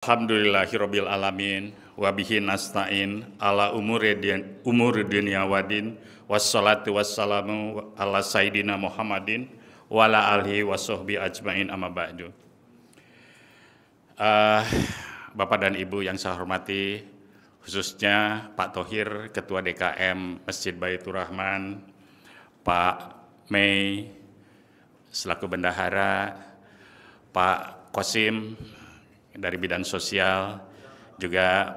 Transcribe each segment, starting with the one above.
Alhamdulillahirabbil alamin wa bihi nasta'in ala umuri dunya waddin wassalatu wassalamu ala sayyidina Muhammadin wa ala alihi washabbi ajmain amma ba'du. Bapak dan Ibu yang saya hormati, khususnya Pak Thohir, Ketua DKM Masjid Baitur Rahman, Pak Mei selaku bendahara, Pak Kosim dari bidang sosial, juga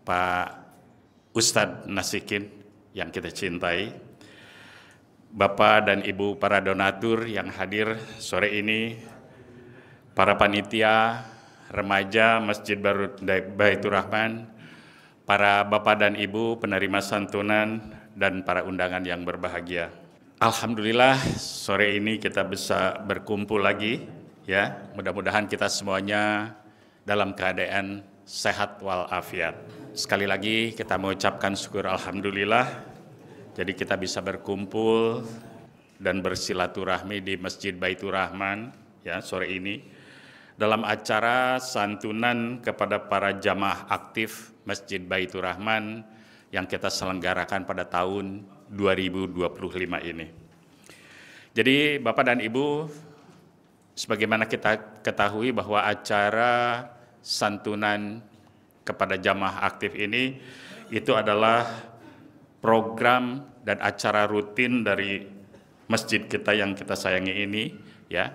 Pak Ustadz Nasikin yang kita cintai, Bapak dan Ibu para donatur yang hadir sore ini, para panitia, remaja Masjid Baitur Rahman, para Bapak dan Ibu penerima santunan, dan para undangan yang berbahagia. Alhamdulillah sore ini kita bisa berkumpul lagi, ya. Mudah-mudahan kita semuanya dalam keadaan sehat walafiat. Sekali lagi kita mengucapkan syukur alhamdulillah. Jadi kita bisa berkumpul dan bersilaturahmi di Masjid Baitur Rahman ya sore ini dalam acara santunan kepada para jamaah aktif Masjid Baitur Rahman yang kita selenggarakan pada tahun 2025 ini. Jadi Bapak dan Ibu, sebagaimana kita ketahui bahwa acara santunan kepada jamaah aktif ini itu adalah program dan acara rutin dari masjid kita yang kita sayangi ini ya.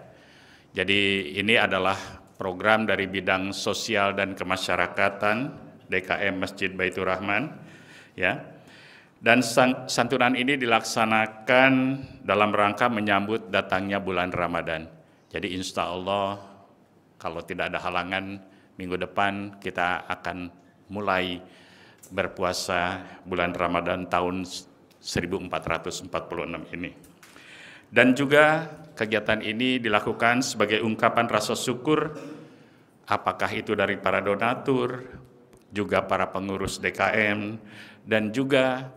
Jadi ini adalah program dari bidang sosial dan kemasyarakatan DKM Masjid Baitur Rahman ya. Dan santunan ini dilaksanakan dalam rangka menyambut datangnya bulan Ramadan. Jadi insya Allah kalau tidak ada halangan, minggu depan kita akan mulai berpuasa bulan Ramadan tahun 1446 ini. Dan juga kegiatan ini dilakukan sebagai ungkapan rasa syukur, apakah itu dari para donatur, juga para pengurus DKM, dan juga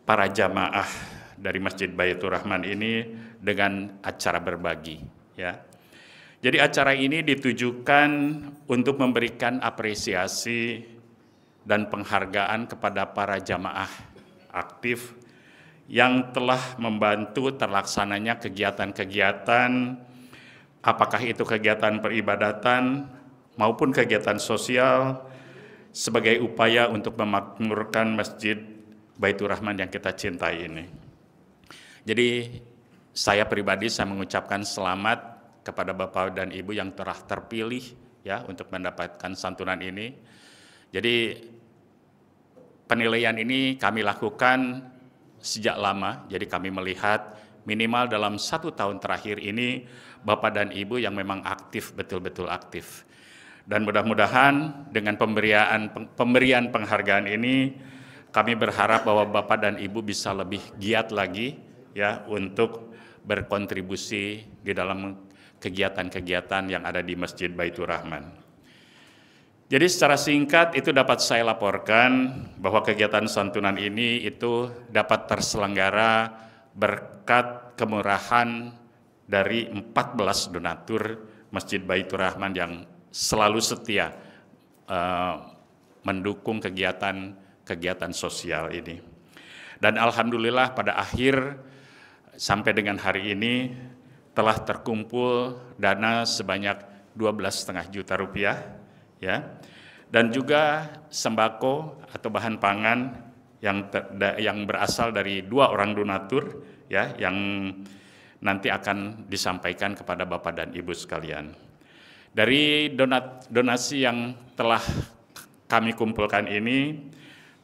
para jamaah dari Masjid Baitur Rahman ini dengan acara berbagi, ya. Jadi acara ini ditujukan untuk memberikan apresiasi dan penghargaan kepada para jamaah aktif yang telah membantu terlaksananya kegiatan-kegiatan, apakah itu kegiatan peribadatan maupun kegiatan sosial, sebagai upaya untuk memakmurkan Masjid Baitur Rahman yang kita cintai ini. Jadi saya pribadi mengucapkan selamat kepada Bapak dan Ibu yang telah terpilih ya untuk mendapatkan santunan ini. Jadi penilaian ini kami lakukan sejak lama. Jadi kami melihat minimal dalam 1 tahun terakhir ini Bapak dan Ibu yang memang aktif, betul-betul aktif. Dan mudah-mudahan dengan pemberian penghargaan ini kami berharap bahwa Bapak dan Ibu bisa lebih giat lagi ya untuk berkontribusi di dalam kegiatan-kegiatan yang ada di Masjid Baitur Rahman. Jadi secara singkat itu dapat saya laporkan bahwa kegiatan santunan ini itu dapat terselenggara berkat kemurahan dari 14 donatur Masjid Baitur Rahman yang selalu setia mendukung kegiatan sosial ini. Dan alhamdulillah pada akhir sampai dengan hari ini telah terkumpul dana sebanyak 12,5 juta rupiah ya, dan juga sembako atau bahan pangan yang berasal dari 2 orang donatur ya, yang nanti akan disampaikan kepada Bapak dan Ibu sekalian. Dari donasi yang telah kami kumpulkan ini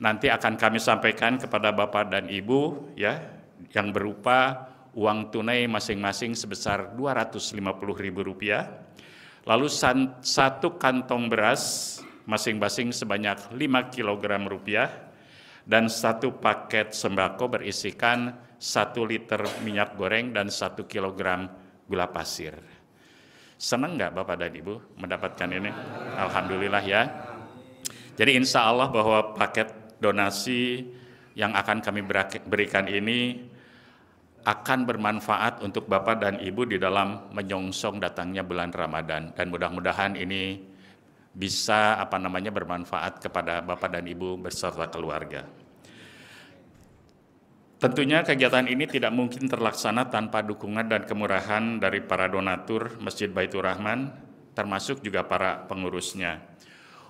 nanti akan kami sampaikan kepada Bapak dan Ibu ya, yang berupa uang tunai masing-masing sebesar Rp250.000, lalu 1 kantong beras masing-masing sebanyak 5 kg rupiah, dan 1 paket sembako berisikan 1 liter minyak goreng dan 1 kg gula pasir. Senang nggak Bapak dan Ibu mendapatkan ini? Alhamdulillah ya. Jadi insya Allah bahwa paket donasi yang akan kami berikan ini akan bermanfaat untuk Bapak dan Ibu di dalam menyongsong datangnya bulan Ramadan. Dan mudah-mudahan ini bisa bermanfaat kepada Bapak dan Ibu beserta keluarga. Tentunya kegiatan ini tidak mungkin terlaksana tanpa dukungan dan kemurahan dari para donatur Masjid Baitur Rahman, termasuk juga para pengurusnya.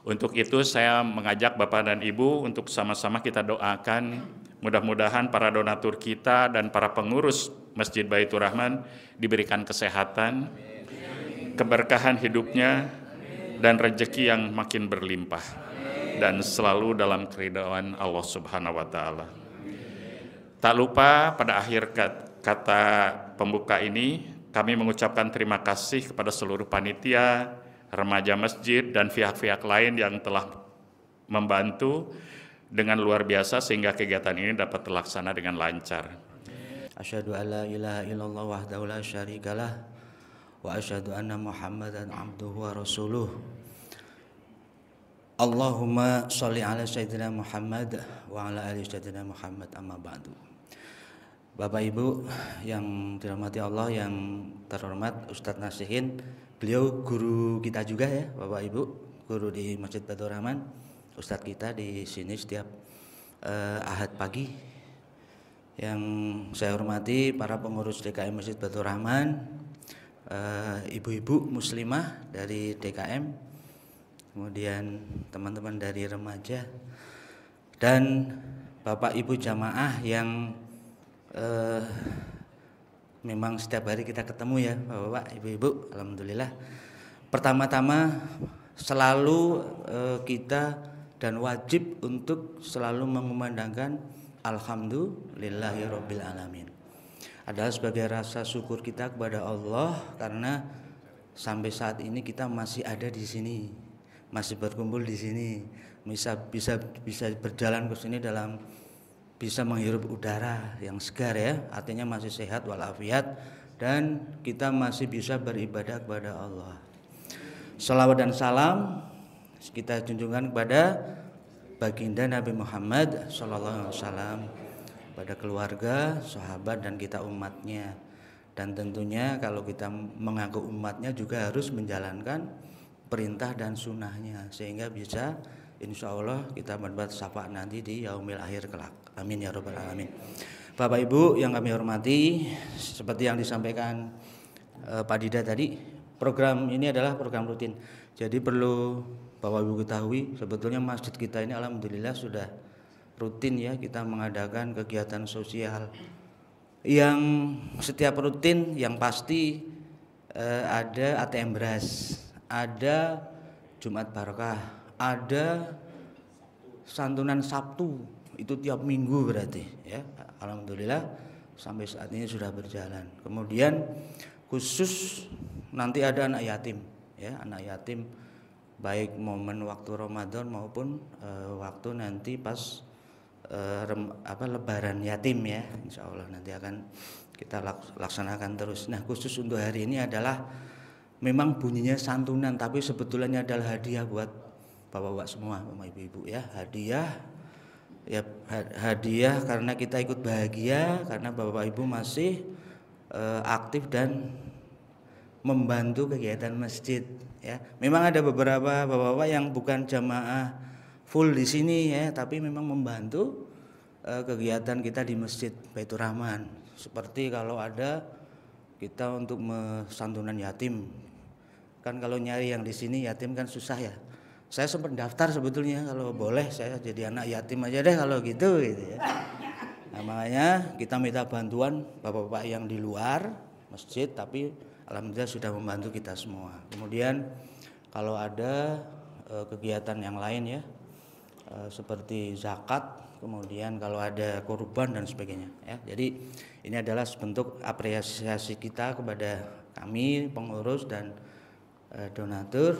Untuk itu saya mengajak Bapak dan Ibu untuk sama-sama kita doakan mudah-mudahan para donatur kita dan para pengurus Masjid Baitur Rahman diberikan kesehatan, keberkahan hidupnya, dan rezeki yang makin berlimpah, dan selalu dalam keridhaan Allah Subhanahu wa Ta'ala. Tak lupa pada akhir kata pembuka ini, kami mengucapkan terima kasih kepada seluruh panitia, remaja masjid, dan pihak-pihak lain yang telah membantu dengan luar biasa sehingga kegiatan ini dapat terlaksana dengan lancar. Asyhadu an la ilaha illallah wahdahu la syarikalah wa asyhadu anna Muhammadan abduhu wa rasuluh. Allahumma sholli ala sayyidina Muhammad wa ala ali sayyidina Muhammad, amma ba'du. Bapak Ibu yang dirahmati Allah, yang terhormat Ustadz Nasihin, beliau guru kita juga ya Bapak Ibu, guru di Masjid Baitur Rahman, Ustadz kita di sini setiap Ahad pagi. Yang saya hormati para pengurus DKM Masjid Baitur Rahman, ibu-ibu muslimah dari DKM, kemudian teman-teman dari remaja, dan Bapak Ibu jamaah yang memang setiap hari kita ketemu ya Bapak, Ibu-ibu, alhamdulillah. Pertama-tama selalu kita dan wajib untuk selalu mengumandangkan alhamdulillahirabbil alamin. Adalah sebagai rasa syukur kita kepada Allah karena sampai saat ini kita masih ada di sini, masih berkumpul di sini, bisa berjalan ke sini dalam bisa menghirup udara yang segar ya, artinya masih sehat walafiat, dan kita masih bisa beribadah kepada Allah. Salawat dan salam kita junjungan kepada baginda Nabi Muhammad sallallahu alaihi wasallam, pada keluarga, sahabat, dan kita umatnya. Dan tentunya kalau kita mengaku umatnya juga harus menjalankan perintah dan sunnahnya, sehingga bisa insya Allah kita mendapat syafaat nanti di yaumil akhir kelak. Amin ya rabbal alamin. Bapak Ibu yang kami hormati, seperti yang disampaikan Pak Dida tadi, program ini adalah program rutin. Jadi perlu Bapak Ibu ketahui, sebetulnya masjid kita ini alhamdulillah sudah rutin ya, kita mengadakan kegiatan sosial yang setiap rutin yang pasti ada ATM beras, ada Jumat Barokah, ada santunan Sabtu, itu tiap minggu berarti ya. Alhamdulillah sampai saat ini sudah berjalan. Kemudian khusus nanti ada anak yatim ya, anak yatim baik momen waktu Ramadan maupun waktu nanti pas lebaran yatim ya, insya Allah nanti akan kita laksanakan terus. Nah khusus untuk hari ini adalah memang bunyinya santunan, tapi sebetulnya adalah hadiah buat bapak-bapak semua, bapak ibu-ibu ya, hadiah karena kita ikut bahagia karena bapak ibu masih aktif dan membantu kegiatan masjid ya. Memang ada beberapa bapak-bapak yang bukan jamaah full di sini ya, tapi memang membantu kegiatan kita di Masjid Baitur Rahman. Seperti kalau ada kita untuk santunan yatim, kan kalau nyari yang di sini yatim kan susah ya. Saya sempat daftar sebetulnya, kalau boleh saya jadi anak yatim aja deh kalau gitu ya. Nah, makanya kita minta bantuan bapak-bapak yang di luar masjid, tapi alhamdulillah sudah membantu kita semua. Kemudian kalau ada kegiatan yang lain ya, seperti zakat, kemudian kalau ada kurban dan sebagainya ya. Jadi ini adalah bentuk apresiasi kita kepada kami pengurus dan donatur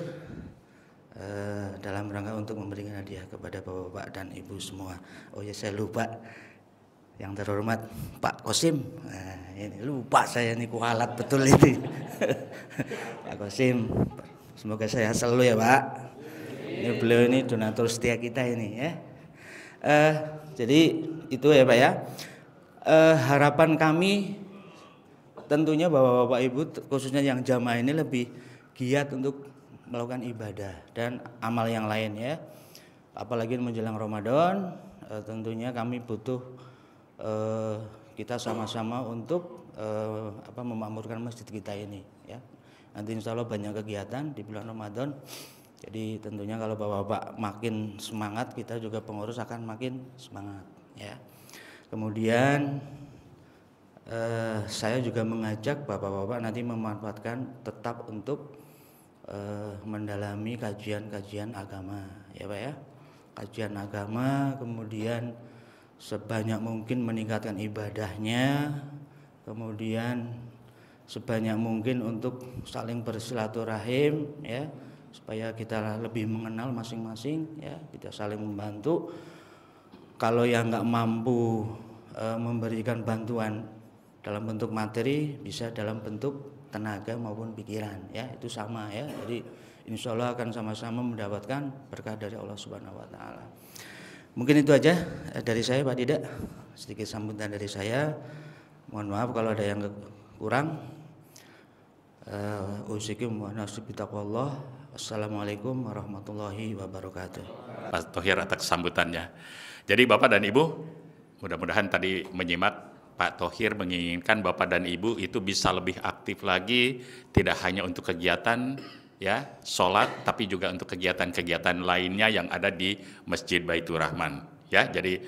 dalam rangka untuk memberikan hadiah kepada bapak-bapak dan ibu semua. Oh ya, saya lupa, yang terhormat Pak Kosim. Nah, ini lupa saya, ini kualat betul ini. Pak Kosim, semoga saya selalu ya Pak. Ini beliau ini donatur setia kita ini ya. Jadi itu ya Pak ya. Harapan kami tentunya bapak-bapak ibu khususnya yang jamaah ini lebih giat untuk melakukan ibadah dan amal yang lain ya. Apalagi menjelang Ramadan, tentunya kami butuh kita sama-sama untuk memakmurkan masjid kita ini ya. Nanti insya Allah banyak kegiatan di bulan Ramadan. Jadi tentunya kalau bapak-bapak makin semangat, kita juga pengurus akan makin semangat ya. Kemudian saya juga mengajak bapak-bapak nanti memanfaatkan tetap untuk mendalami kajian-kajian agama ya Pak ya. Kajian agama, kemudian sebanyak mungkin meningkatkan ibadahnya, kemudian sebanyak mungkin untuk saling bersilaturahim ya, supaya kita lebih mengenal masing-masing ya, kita saling membantu. Kalau yang nggak mampu memberikan bantuan dalam bentuk materi, bisa dalam bentuk tenaga maupun pikiran ya, itu sama ya. Jadi insya Allah akan sama-sama mendapatkan berkah dari Allah Subhanahu Wa Taala. Mungkin itu aja dari saya Pak Dida, sedikit sambutan dari saya. Mohon maaf kalau ada yang kurang. Usikum wa nafsi bitaqwallah. Wassalamualaikum warahmatullahi wabarakatuh. Pak Thohir atas sambutannya. Jadi Bapak dan Ibu, mudah-mudahan tadi menyimak Pak Thohir menginginkan Bapak dan Ibu itu bisa lebih aktif lagi, tidak hanya untuk kegiatan ya sholat, tapi juga untuk kegiatan-kegiatan lainnya yang ada di Masjid Baitur Rahman. Ya, jadi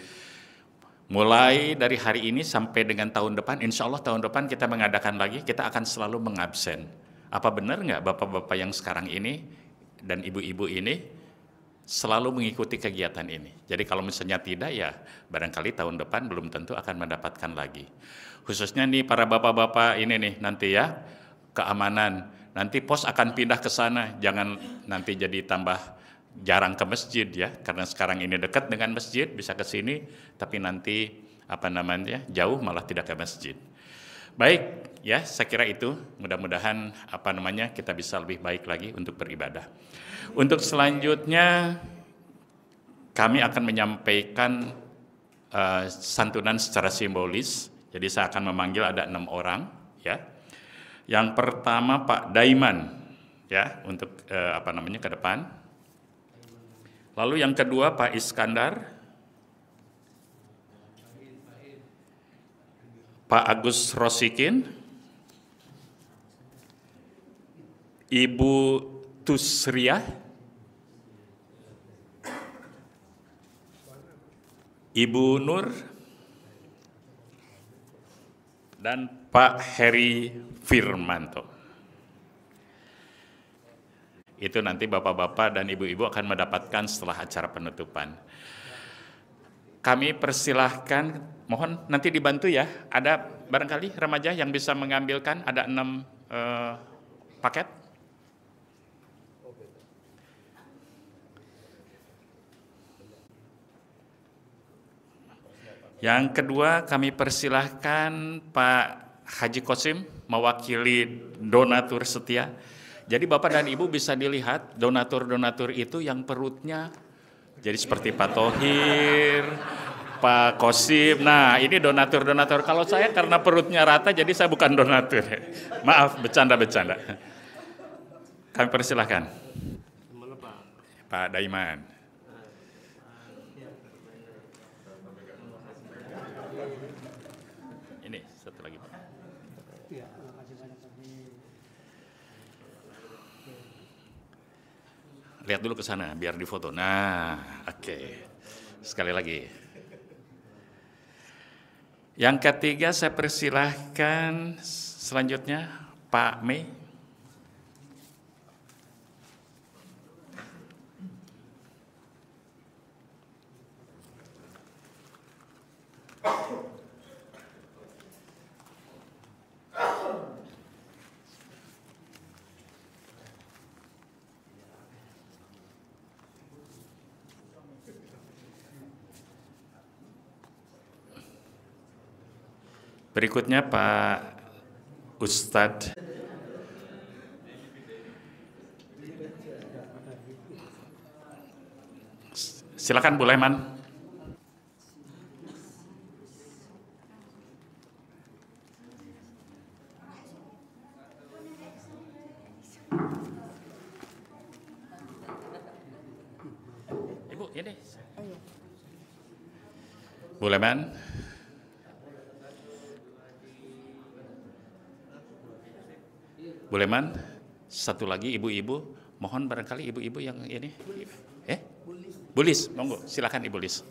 mulai dari hari ini sampai dengan tahun depan, insya Allah tahun depan kita mengadakan lagi, kita akan selalu mengabsen. Apa benar nggak bapak-bapak yang sekarang ini dan ibu-ibu ini selalu mengikuti kegiatan ini? Jadi kalau misalnya tidak ya barangkali tahun depan belum tentu akan mendapatkan lagi. Khususnya nih para bapak-bapak ini nih nanti ya, keamanan. Nanti pos akan pindah ke sana, jangan nanti jadi tambah jarang ke masjid ya, karena sekarang ini dekat dengan masjid bisa ke sini, tapi nanti jauh malah tidak ke masjid. Baik ya, saya kira itu mudah-mudahan kita bisa lebih baik lagi untuk beribadah. Untuk selanjutnya kami akan menyampaikan santunan secara simbolis. Jadi saya akan memanggil ada 6 orang ya. Yang pertama Pak Daiman ya, untuk ke depan. Lalu yang kedua Pak Iskandar, Pak Agus Rosikin, Ibu Tusriah, Ibu Nur, dan Pak Heri Firmanto. Itu nanti bapak-bapak dan ibu-ibu akan mendapatkan setelah acara penutupan. Kami persilahkan, mohon nanti dibantu ya, ada barangkali remaja yang bisa mengambilkan, ada 6 paket. Yang kedua kami persilahkan Pak Haji Kosim mewakili donatur setia. Jadi Bapak dan Ibu bisa dilihat donatur-donatur itu yang perutnya jadi seperti Pak Thohir, Pak Kosim. Nah ini donatur-donatur. Kalau saya karena perutnya rata jadi saya bukan donatur. Maaf, bercanda-bercanda. Kami persilahkan. Pak Daiman. Ini satu lagi Pak. Lihat dulu ke sana, biar difoto. Nah, oke. Sekali lagi. Yang ketiga saya persilahkan selanjutnya Pak Mei. Berikutnya Pak Ustadz. Silakan Bu Leman. ini. Bu Leman. Bu Leman, satu lagi ibu-ibu, mohon barangkali ibu-ibu yang ini. Bu Lis, monggo, silakan Ibu Lis.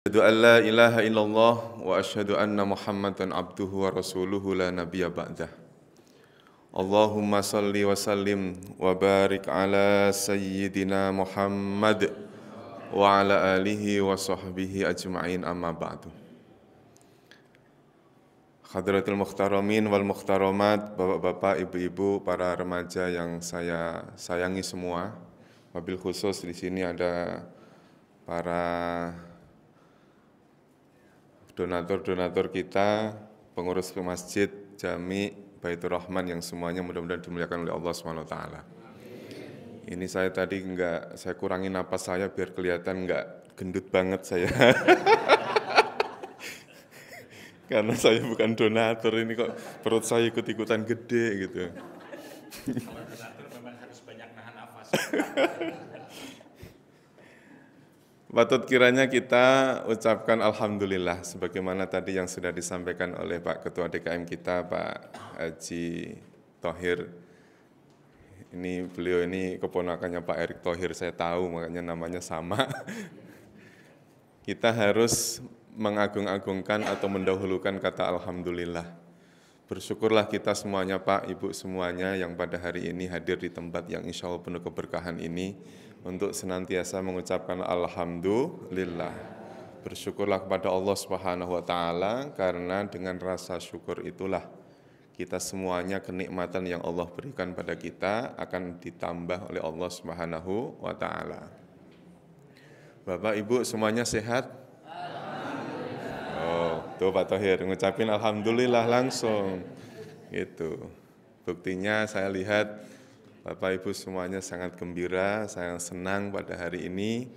Asyhadu an la ilaha illallah wa asyhadu anna Muhammadan abduhu wa rasuluhu la nabiyya ba'dah. Allahumma salli wa sallim wa barik ala sayyidina Muhammad wa ala alihi wa sahbihi ajma'in amma ba'du. Hadratul Mukhtaramin wal Mukhtaramat, bapak-bapak, ibu-ibu, para remaja yang saya sayangi semua. Wabil khusus di sini ada para donatur-donatur kita, pengurus masjid, jami, Baitur Rahman yang semuanya mudah-mudahan dimuliakan oleh Allah SWT. Ini saya tadi saya kurangi napas saya biar kelihatan enggak gendut banget saya. Karena saya bukan donatur, ini kok perut saya ikut-ikutan gede gitu. Kalau donatur memang harus banyak nahan nafas. Patut kiranya kita ucapkan Alhamdulillah sebagaimana tadi yang sudah disampaikan oleh Pak Ketua DKM kita, Pak Haji Thohir. Beliau ini keponakannya Pak Erick Thohir, saya tahu makanya namanya sama. Kita harus mengagung-agungkan atau mendahulukan kata Alhamdulillah. Bersyukurlah kita semuanya Pak, Ibu semuanya yang pada hari ini hadir di tempat yang insya Allah penuh keberkahan ini untuk senantiasa mengucapkan Alhamdulillah. Bersyukurlah kepada Allah Subhanahu wa Ta'ala karena dengan rasa syukur itulah kita semuanya kenikmatan yang Allah berikan pada kita akan ditambah oleh Allah Subhanahu wa Ta'ala. Bapak Ibu semuanya sehat? Tuh Pak Thohir ngucapin Alhamdulillah langsung gitu. Buktinya saya lihat Bapak Ibu semuanya sangat gembira, sangat senang pada hari ini.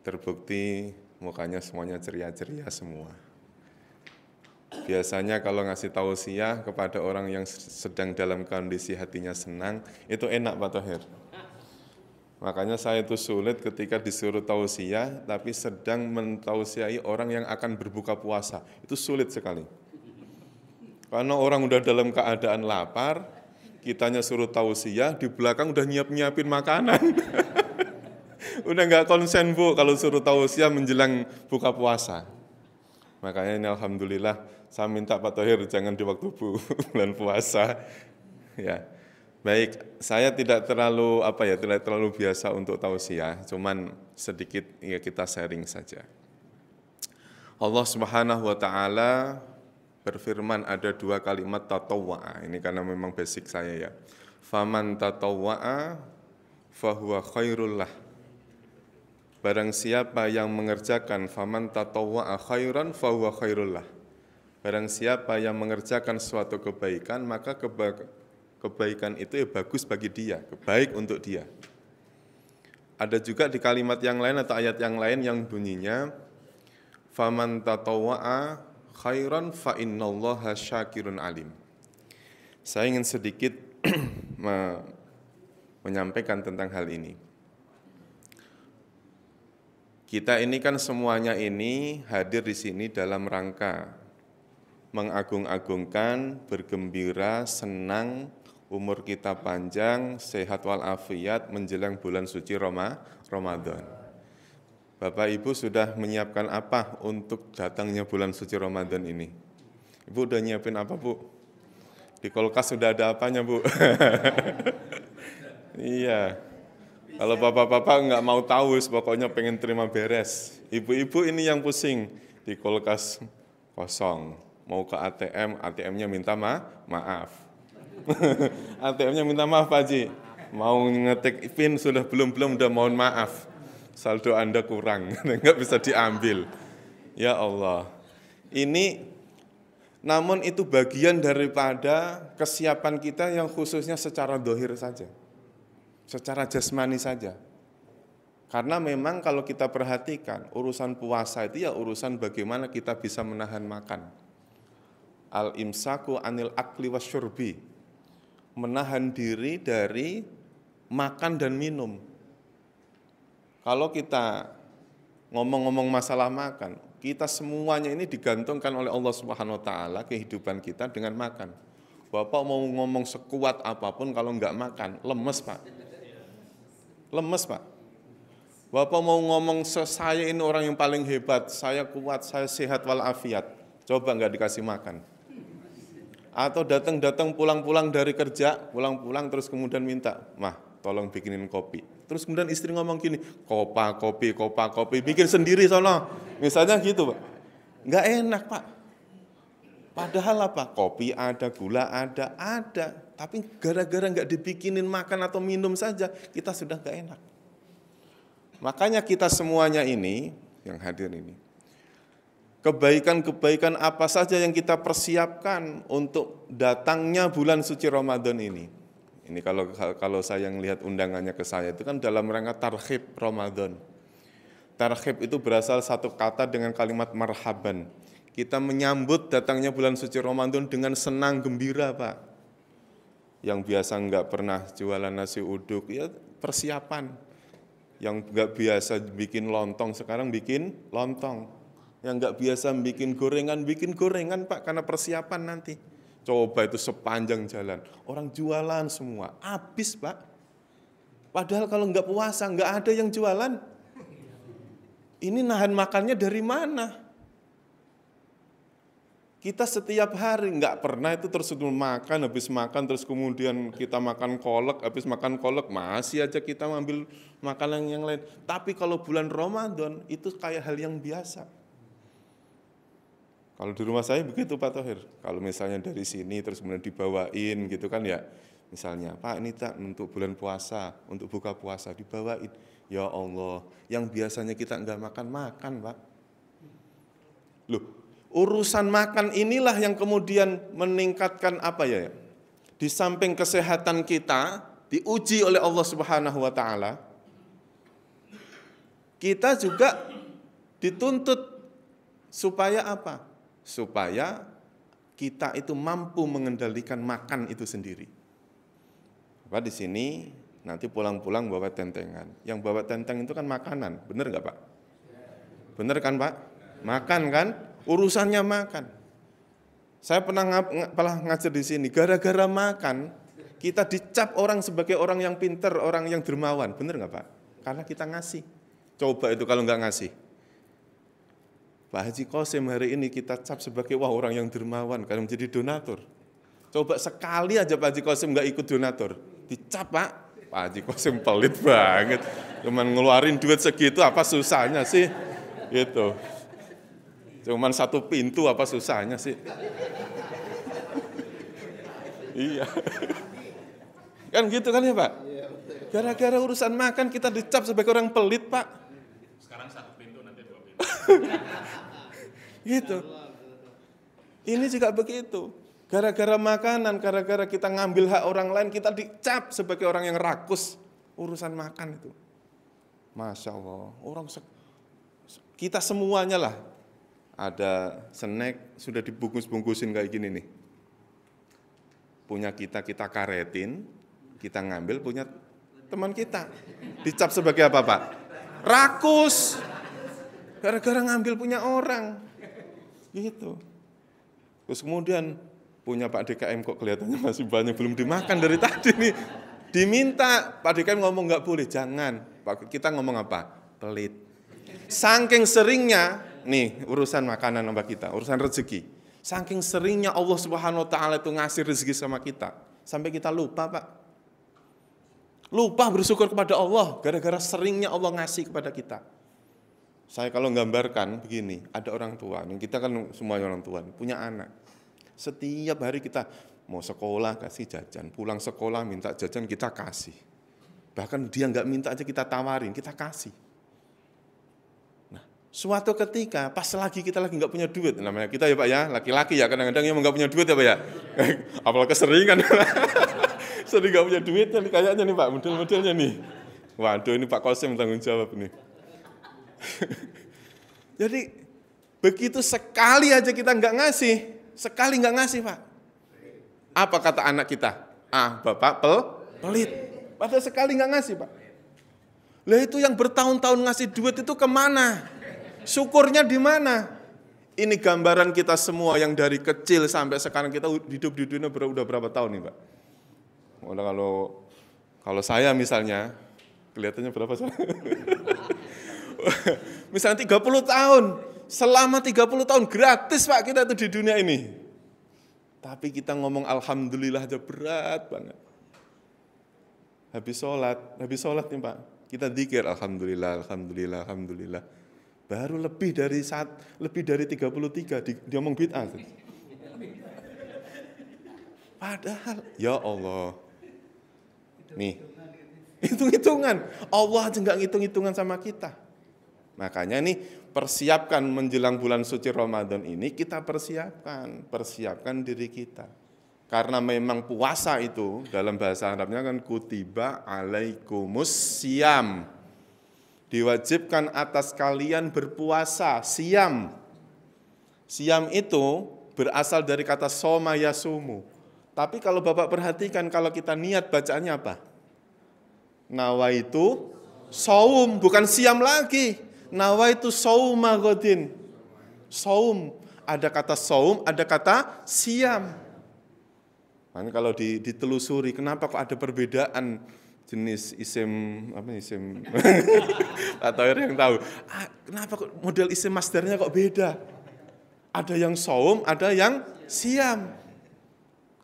Terbukti mukanya semuanya ceria-ceria semua. Biasanya kalau ngasih tausiah kepada orang yang sedang dalam kondisi hatinya senang, itu enak Pak Thohir. Makanya saya itu sulit ketika disuruh tausiah, tapi sedang mentausiahi orang yang akan berbuka puasa. Itu sulit sekali. Karena orang udah dalam keadaan lapar, kitanya suruh tausiah, di belakang udah nyiapin makanan. Udah nggak konsen Bu kalau suruh tausiah menjelang buka puasa. Makanya ini Alhamdulillah, saya minta Pak Thohir jangan di waktu bulan puasa. Ya. Baik, saya tidak terlalu biasa untuk tausiah, cuman sedikit ya kita sharing saja. Allah Subhanahu wa Ta'ala berfirman ada dua kalimat tatawwa'a. Ini karena memang basic saya ya. Faman tatawwa'a fahuwa khairul lah. Barang siapa yang mengerjakan faman tatawwa'a khairan fahuwa khairul lah. Barang siapa yang mengerjakan suatu kebaikan, maka kebaikan itu ya bagus bagi dia, baik untuk dia. Ada juga di kalimat yang lain atau ayat yang lain yang bunyinya faman tatawwa'a khairan fa innallaha syakirun alim. Saya ingin sedikit menyampaikan tentang hal ini. Kita ini kan semuanya ini hadir di sini dalam rangka mengagung-agungkan, bergembira, senang, umur kita panjang, sehat walafiat menjelang bulan suci Ramadan. Bapak Ibu sudah menyiapkan apa untuk datangnya bulan suci Ramadan ini? Ibu udah nyiapin apa Bu? Di kulkas sudah ada apanya Bu? Iya. Kalau bapak-bapak nggak mau tahu, pokoknya pengen terima beres. Ibu-ibu ini yang pusing, di kulkas kosong. Mau ke ATM, ATM-nya minta maaf. ATM-nya minta maaf Pak Haji. Mau ngetik PIN sudah belum udah mohon maaf. Saldo Anda kurang, nggak bisa diambil. Ya Allah. Ini namun itu bagian daripada kesiapan kita yang khususnya secara dohir saja. Secara jasmani saja. Karena memang kalau kita perhatikan urusan puasa itu ya urusan bagaimana kita bisa menahan makan. Al-imsaku anil akli wasyurbi. menahan diri dari makan dan minum. Kalau kita ngomong-ngomong masalah makan, kita semuanya ini digantungkan oleh Allah Subhanahu wa taala kehidupan kita dengan makan. Bapak mau ngomong sekuat apapun kalau enggak makan, lemes, Pak. Lemes, Pak. Bapak mau ngomong saya ini orang yang paling hebat, saya kuat, saya sehat walafiat. Coba enggak dikasih makan. Atau datang-datang pulang-pulang dari kerja, pulang-pulang terus kemudian minta, "Mah, tolong bikinin kopi." Terus kemudian istri ngomong gini, kopi, bikin sendiri sono. Misalnya gitu, Pak. Enggak enak, Pak. Padahal apa? Kopi ada, gula ada. Tapi gara-gara enggak dibikinin makan atau minum saja, kita sudah enggak enak. Makanya kita semuanya ini, yang hadir ini, kebaikan-kebaikan apa saja yang kita persiapkan untuk datangnya bulan suci Ramadan ini. Ini kalau saya melihat undangannya ke saya itu kan dalam rangka tarhib Ramadan. Tarhib itu berasal satu kata dengan kalimat marhaban. Kita menyambut datangnya bulan suci Ramadan dengan senang gembira, Pak. Yang biasa enggak pernah jualan nasi uduk, ya persiapan. Yang enggak biasa bikin lontong, sekarang bikin lontong. Yang enggak biasa bikin gorengan, Pak, karena persiapan nanti. Coba itu sepanjang jalan, orang jualan semua, habis, Pak. Padahal kalau enggak puasa, enggak ada yang jualan. Ini nahan makannya dari mana? Kita setiap hari enggak pernah itu terus makan, habis makan terus kemudian kita makan kolak, habis makan kolak masih aja kita ngambil makanan yang lain. Tapi kalau bulan Ramadan itu kayak hal yang biasa. Kalau di rumah saya begitu, Pak Thohir. Kalau misalnya dari sini terus kemudian dibawain gitu kan ya. Misalnya, Pak ini tak untuk bulan puasa, untuk buka puasa dibawain. Ya Allah, yang biasanya kita enggak makan, Pak. Loh, urusan makan inilah yang kemudian meningkatkan apa ya? Di samping kesehatan kita diuji oleh Allah Subhanahu wa taala, kita juga dituntut supaya apa? Supaya kita itu mampu mengendalikan makan itu sendiri. Pak di sini nanti pulang-pulang bawa tentengan. Yang bawa tenteng itu kan makanan, benar nggak, Pak? Benar kan, Pak? Makan kan? Urusannya makan. Saya pernah ngajar di sini. Gara-gara makan kita dicap orang sebagai orang yang pintar, orang yang dermawan, benar nggak, Pak? Karena kita ngasih. Coba itu kalau nggak ngasih. Pak Haji Qasim hari ini kita cap sebagai orang yang dermawan karena menjadi donatur. Coba sekali aja Pak Haji Qasim nggak ikut donatur, dicap, Pak Haji Qasim pelit banget, cuman ngeluarin duit segitu apa susahnya sih, gitu. Cuman satu pintu apa susahnya sih? Iya, kan gitu kan ya, Pak? Gara-gara urusan makan kita dicap sebagai orang pelit, Pak. Sekarang satu pintu, nanti dua pintu. Gitu. Ini juga begitu. Gara-gara makanan, gara-gara kita ngambil hak orang lain, kita dicap sebagai orang yang rakus urusan makan itu. Masya Allah, kita semuanya lah. Ada snack, sudah dibungkus-bungkusin kayak gini nih. Punya kita karetin, kita ngambil punya teman kita. Dicap sebagai apa, Pak? Rakus. Gara-gara ngambil punya orang. Gitu. Terus kemudian punya Pak DKM kok kelihatannya masih banyak belum dimakan dari tadi nih. Diminta, Pak DKM ngomong nggak boleh, jangan. Kita ngomong apa? Pelit. Saking seringnya nih urusan makanan sama kita, urusan rezeki. Saking seringnya Allah Subhanahu wa taala itu ngasih rezeki sama kita, sampai kita lupa, Pak. Lupa bersyukur kepada Allah gara-gara seringnya Allah ngasih kepada kita. Saya kalau gambarkan begini, ada orang tua, kita kan semuanya orang tua, punya anak. Setiap hari kita mau sekolah kasih jajan, pulang sekolah minta jajan kita kasih. Bahkan dia nggak minta aja kita tawarin, kita kasih. Nah, suatu ketika pas lagi kita lagi nggak punya duit, namanya kita ya Pak ya, laki-laki ya kadang-kadang yang nggak punya duit ya Pak ya. Apalagi keseringan, sering nggak punya duit kayaknya nih Pak, model-modelnya nih. Waduh ini Pak Qasim tanggung jawab nih. Jadi begitu sekali aja kita nggak ngasih, sekali nggak ngasih Pak. Apa kata anak kita? Bapak pelit. Padahal sekali nggak ngasih, Pak. Lah itu yang bertahun-tahun ngasih duit itu kemana? Syukurnya di mana? Ini gambaran kita semua yang dari kecil sampai sekarang kita hidup di dunia udah berapa tahun nih, Pak? Kalau saya misalnya, kelihatannya berapa sih? Misalnya 30 tahun, selama 30 tahun gratis, Pak, kita itu di dunia ini. Tapi kita ngomong alhamdulillah aja berat banget. Habis sholat nih, Pak, kita dzikir alhamdulillah, alhamdulillah, alhamdulillah. Baru lebih dari 33 diomong bid'ah. Padahal ya Allah. Nih, hitung-hitungan. Allah aja enggak ngitung-hitungan sama kita. Makanya nih persiapkan menjelang bulan suci Ramadan ini, kita persiapkan diri kita. Karena memang puasa itu dalam bahasa Arabnya kan kutiba alaikumus siyam. Diwajibkan atas kalian berpuasa, siyam. Siyam itu berasal dari kata soma yasumu. Tapi kalau Bapak perhatikan, kalau kita niat bacaannya apa? Nawaitu saum, bukan siyam lagi. Nawaitu sauma godin. Saum, ada kata saum, ada kata siyam. Nah, kalau ditelusuri, kenapa kok ada perbedaan jenis isim atau yang tahu? Kenapa kok model isim masdarnya kok beda? Ada yang saum, ada yang siyam.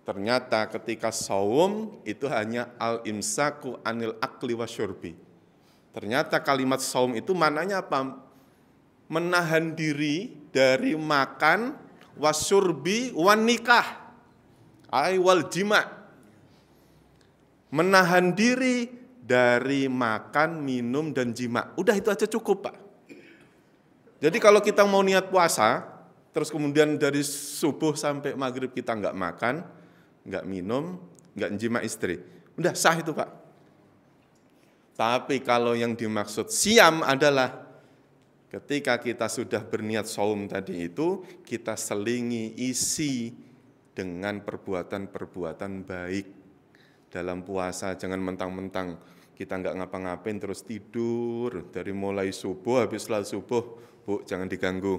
Ternyata ketika saum itu hanya al-imsaku anil akli wasyurbi. Ternyata kalimat saum itu maknanya apa? Menahan diri dari makan, wasyurbi, wan nikah. Wal jima'. Menahan diri dari makan, minum, dan jima. Udah itu aja cukup, Pak. Jadi kalau kita mau niat puasa, terus kemudian dari subuh sampai maghrib kita nggak makan, nggak minum, nggak jima istri. Udah sah itu, Pak. Tapi kalau yang dimaksud siam adalah ketika kita sudah berniat saum tadi itu, kita selingi isi dengan perbuatan-perbuatan baik dalam puasa. Jangan mentang-mentang kita nggak ngapa-ngapain terus tidur dari mulai subuh, habis sholat subuh, Bu, jangan diganggu,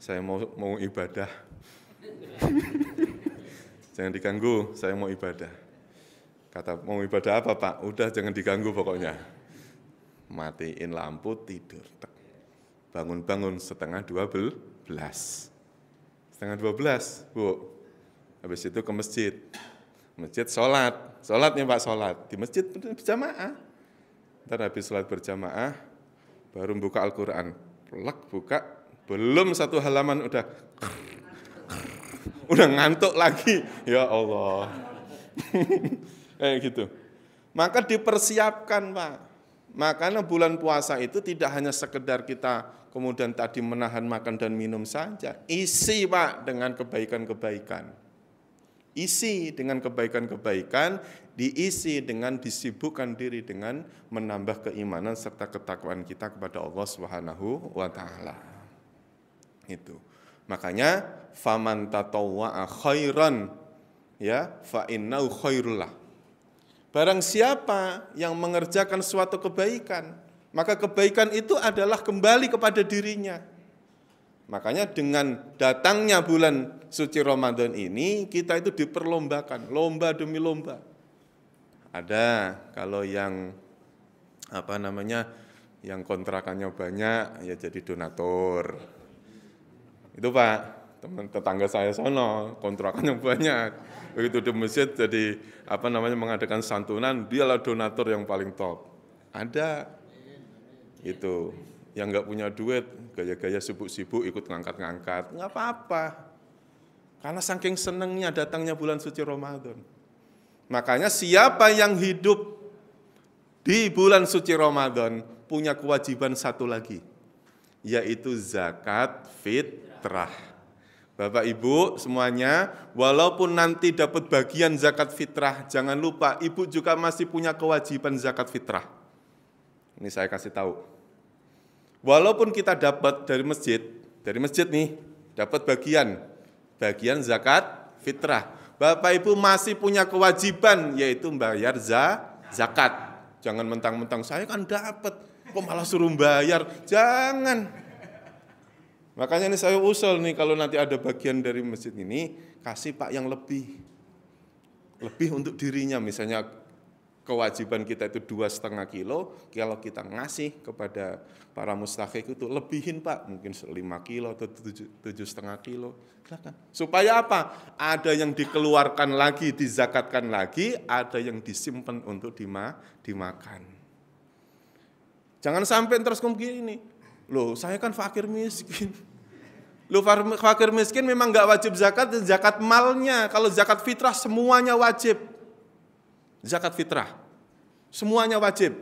saya mau ibadah. Jangan diganggu, saya mau ibadah. Kata mau ibadah apa, Pak? Udah jangan diganggu pokoknya. Matiin lampu, tidur. Bangun-bangun setengah 12. Setengah 12, Bu. Habis itu ke masjid. Masjid sholat nih, Pak, sholat. Di masjid berjamaah. Ntar habis sholat berjamaah, baru buka Al-Quran. Buka, belum satu halaman udah ngantuk lagi. Ya Allah. Kayak gitu. Maka dipersiapkan, Pak. Makanya bulan puasa itu tidak hanya sekedar kita kemudian tadi menahan makan dan minum saja. Isi, Pak, dengan kebaikan-kebaikan. Isi dengan kebaikan-kebaikan, diisi dengan disibukkan diri dengan menambah keimanan serta ketakwaan kita kepada Allah Subhanahu wa taala. Itu. Makanya faman tatawwa'a khairan ya fa innahu khairullah. Barang siapa yang mengerjakan suatu kebaikan, maka kebaikan itu adalah kembali kepada dirinya. Makanya dengan datangnya bulan suci Ramadan ini, kita itu diperlombakan, lomba demi lomba. Ada kalau yang yang kontrakannya banyak, ya jadi donatur. Itu, Pak, teman tetangga saya sono, kontrakannya banyak. Begitu di masjid jadi mengadakan santunan, dialah donatur yang paling top. Ada itu. Yang nggak punya duit, gaya-gaya sibuk-sibuk ikut ngangkat-ngangkat, nggak apa-apa. Karena saking senengnya datangnya bulan suci Ramadan. Makanya siapa yang hidup di bulan suci Ramadan punya kewajiban satu lagi, yaitu zakat fitrah. Bapak Ibu semuanya, walaupun nanti dapat bagian zakat fitrah, jangan lupa Ibu juga masih punya kewajiban zakat fitrah. Ini saya kasih tahu. Walaupun kita dapat dari masjid nih, dapat bagian zakat fitrah. Bapak Ibu masih punya kewajiban, yaitu membayar zakat. Jangan mentang-mentang saya kan dapat, kok malah suruh bayar. Jangan. Makanya ini saya usul nih, kalau nanti ada bagian dari masjid ini, kasih Pak yang lebih. Lebih untuk dirinya, misalnya kewajiban kita itu 2,5 kilo, kalau kita ngasih kepada para mustahik itu lebihin Pak, mungkin 5 kilo atau 7,5 kilo. Silakan. Supaya apa? Ada yang dikeluarkan lagi, dizakatkan lagi, ada yang disimpan untuk dimakan. Jangan sampai terus begini, loh saya kan fakir miskin. Loh fakir miskin memang nggak wajib zakat, zakat malnya. Kalau zakat fitrah semuanya wajib. Zakat fitrah, semuanya wajib.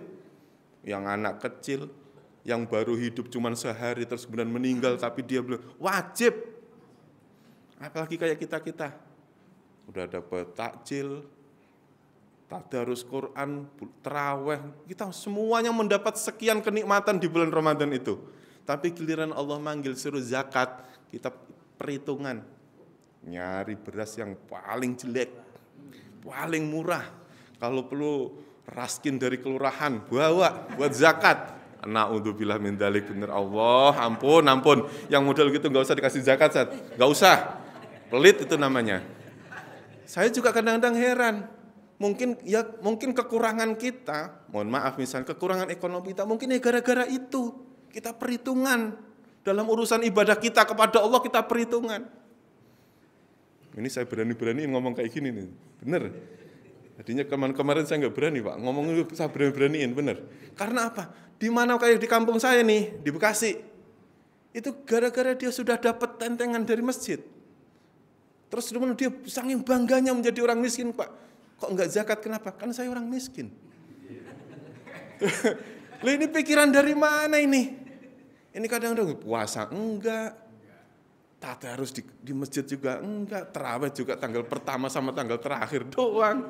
Yang anak kecil, yang baru hidup cuma sehari terus kemudian meninggal tapi dia belum, wajib. Apalagi kayak kita, udah dapat takjil, tadarus Quran, terawih, kita semuanya mendapat sekian kenikmatan di bulan Ramadan itu. Tapi giliran Allah manggil suruh zakat, kita perhitungan, nyari beras yang paling jelek, paling murah. Kalau perlu raskin dari kelurahan, bawa buat zakat. Na'udzubillah min dzalik, bener Allah, ampun. Yang model gitu nggak usah dikasih zakat, nggak usah. Pelit itu namanya. Saya juga kadang-kadang heran. Mungkin kekurangan kita, mohon maaf misalnya kekurangan ekonomi kita, mungkin ya gara-gara itu. Kita perhitungan. Dalam urusan ibadah kita kepada Allah kita perhitungan. Ini saya berani-berani ngomong kayak gini nih, bener. Jadinya kemarin saya nggak berani Pak, ngomong itu saya berani-beraniin, bener. Karena apa? Di mana kayak di kampung saya nih, di Bekasi, itu gara-gara dia sudah dapat tentengan dari masjid. Terus dia saking bangganya menjadi orang miskin Pak. Kok nggak zakat, kenapa? Kan saya orang miskin. Loh ini pikiran dari mana ini? Ini kadang-kadang puasa enggak, tadarus di masjid juga enggak, terawih juga tanggal pertama sama tanggal terakhir doang.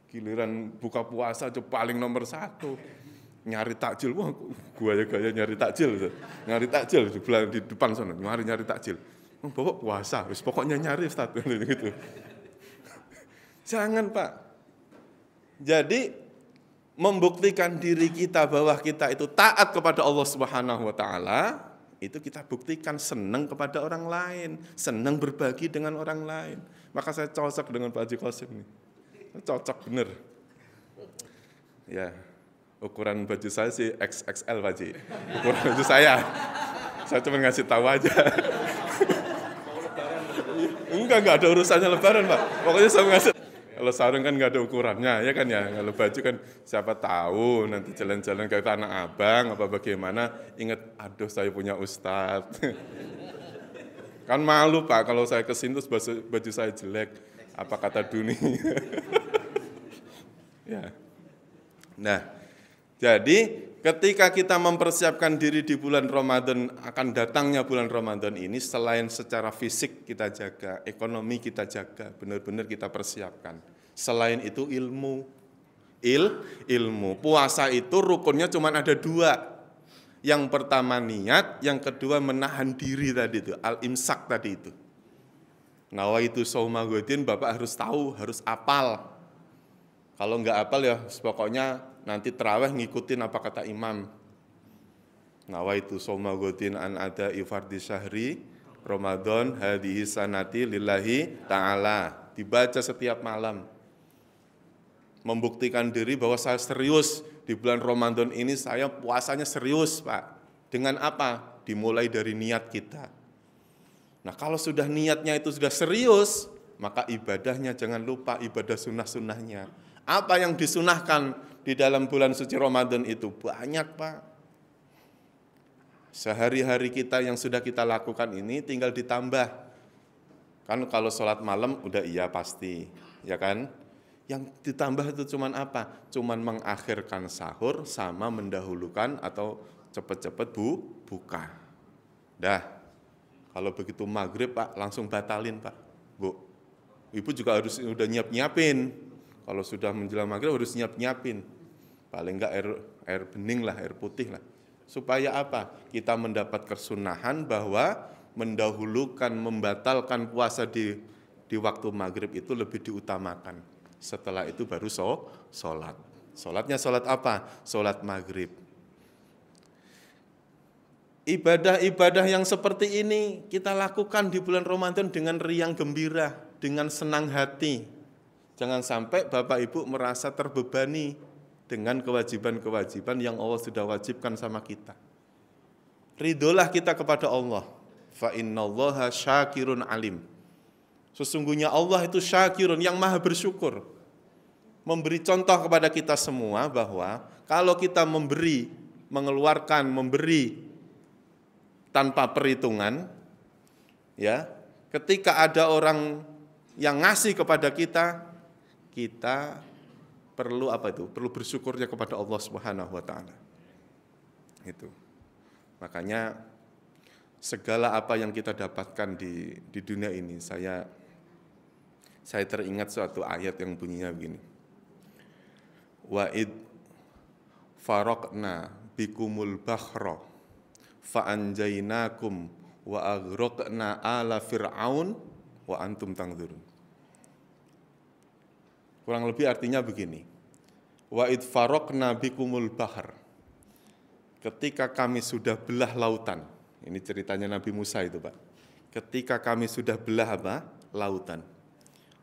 Giliran buka puasa aja paling nomor 1. Nyari takjil, wah gaya nyari takjil di depan sana, nyari takjil. Bawa puasa, pokoknya nyari Ustaz gitu. Jangan Pak. Jadi membuktikan diri kita bahwa kita itu taat kepada Allah Subhanahu wa taala, itu kita buktikan senang kepada orang lain, senang berbagi dengan orang lain. Maka saya cocok dengan Pak Haji Qasim nih. Cocok bener. Ya, ukuran baju saya sih XXL Pak Haji. Ukuran baju saya cuma ngasih tahu aja. Enggak ada urusannya lebaran Pak. Pokoknya saya ngasih. Kalau sarung kan nggak ada ukurannya, ya kan ya. Kalau baju kan siapa tahu nanti jalan-jalan ke Tanah Abang apa bagaimana. Ingat, aduh saya punya ustadz. Kan malu Pak kalau saya kesini terus baju saya jelek. Apa kata dunia? Ya. Nah, jadi ketika kita mempersiapkan diri di bulan Ramadan, akan datangnya bulan Ramadan ini, selain secara fisik kita jaga, ekonomi kita jaga, benar-benar kita persiapkan. Selain itu ilmu. Puasa itu rukunnya cuma ada 2. Yang pertama niat, yang kedua menahan diri tadi itu, al-imsak tadi itu. Nawaitu shauma ghadin, Bapak harus tahu, harus apal. Kalau enggak apal ya pokoknya nanti terawih ngikutin apa kata imam. Nawaitu shauma ghadin an ada'i fardhi syahri Ramadan hadhihi sanati lillahi ta'ala. Dibaca setiap malam. Membuktikan diri bahwa saya serius di bulan Ramadan ini, saya puasanya serius Pak. Dengan apa? Dimulai dari niat kita. Nah kalau sudah niatnya itu sudah serius, maka ibadahnya jangan lupa ibadah sunnah-sunnahnya. Apa yang disunahkan di dalam bulan suci Ramadan itu? Banyak Pak. Sehari-hari kita yang sudah kita lakukan ini tinggal ditambah. Kan kalau sholat malam udah iya pasti, ya kan? Yang ditambah itu cuman apa? Cuman mengakhirkan sahur sama mendahulukan atau cepat-cepat buka. Dah, kalau begitu maghrib Pak langsung batalin Pak. Bu, Ibu juga harus udah nyiapin. Kalau sudah menjelang maghrib harus nyiapin. Paling enggak air bening lah, air putih lah. Supaya apa? Kita mendapat kesunahan bahwa mendahulukan, membatalkan puasa di di waktu maghrib itu lebih diutamakan. Setelah itu baru sholat. Sholatnya sholat apa? Sholat maghrib. Ibadah-ibadah yang seperti ini kita lakukan di bulan Ramadan dengan riang gembira, dengan senang hati. Jangan sampai Bapak Ibu merasa terbebani dengan kewajiban-kewajiban yang Allah sudah wajibkan sama kita. Ridholah kita kepada Allah. Fa innallaha syakirun alim. Sesungguhnya Allah itu syakirun, yang maha bersyukur. Memberi contoh kepada kita semua bahwa kalau kita memberi, mengeluarkan, memberi tanpa perhitungan, ya, ketika ada orang yang ngasih kepada kita, kita perlu apa itu? Perlu bersyukurnya kepada Allah Subhanahu wa taala. Itu. Makanya segala apa yang kita dapatkan di dunia ini, saya teringat suatu ayat yang bunyinya begini. Wa id faraqna bikumul bahra fa anjaynakum wa aghraqna ala fir'aun wa antum tanzurun. Kurang lebih artinya begini. Wa id faraqna bikumul bahr. Ketika kami sudah belah lautan. Ini ceritanya Nabi Musa itu, Pak. Ketika kami sudah belah apa? Lautan.